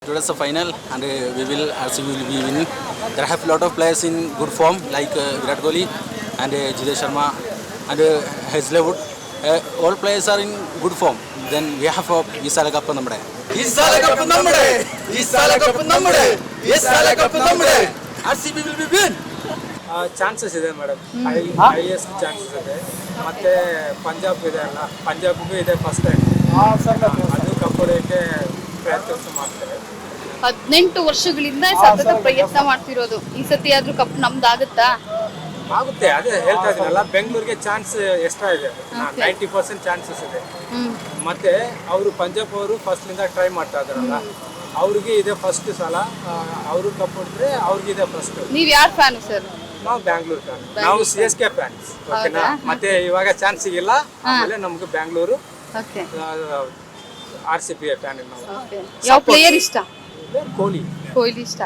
Today's the final, and RCB will be winning. There have a lot of players in good form, like Virat Kohli and Jidai Sharma and Hazlewood. All players are in good form. Then we have ഈ സാല cup നമ്മുടെ RCB will be win. Chances ಇದೆ madam, highest chances ಇದೆ. ಮತ್ತೆ ಪಂಜಾಬ್ ಇದೆ ಅಲ್ಲ, ಪಂಜಾಬ್ಗೂ ಇದೆ first time, ಅದು cup ಹೊಡೆಯೋಕ್ಕೆ ಪ್ರಯತ್ನ ಮಾಡ್ತಾರೆ. 18 ವರ್ಷಗಳಿಂದ ಸತತ ಪ್ರಯತ್ನ ಮಾಡ್ತಿರೋದು. ಈ ಸತಿ ಆದ್ರೂ ಕಪ್ ನಮ್ದಾಗುತ್ತಾ? ಆಗುತ್ತೆ, ಅದೇ ಹೇಳ್ತಾ ಇದ್ದೀನಲ್ಲ, ಬೆಂಗಳೂರಿಗೆ ಚಾನ್ಸ್ ಎಕ್ಸ್ಟ್ರಾ ಇದೆ, 90% ಚಾನ್ಸಸ್ ಇದೆ. ಮತ್ತೆ ಅವರು ಪಂಜಾಬ್ ಅವರು ಫಸ್ಟ್ಲಿಂದ ಟ್ರೈ ಮಾಡ್ತಾ ಇದಾರಲ್ಲ, ಅವ್ರಿಗೆ ಇದೆ ಫಸ್ಟ್ ಸಲ, ಅವರು ಕಪ್ ಹೊಡೆದ್ರೆ ಅವ್ರಿಗಿದೆ ಫಸ್ಟ್. ನೀವ್ ಯಾರ್ ಫ್ಯಾನ್ ಸರ್? ನಾವು ಬ್ಯಾಂಗ್ಳೂರ್ ಫ್ಯಾನ್, ನಾವು CSK ಫ್ಯಾನ್ಸ್, ಓಕೆನಾ. ಮತ್ತೆ ಇವಾಗ ಚಾನ್ಸ್ ಸಿಗಿಲ್ಲ, ಆಮೇಲೆ ನಮ್ಗೆ ಬ್ಯಾಂಗ್ಳೂರು RCB ಫ್ಯಾನ್ ನಾವು. ಯಾವ ಪ್ಲೇಯರ್ ಇಷ್ಟ? ಕೊಹ್ಲಿ ಇಷ್ಟ.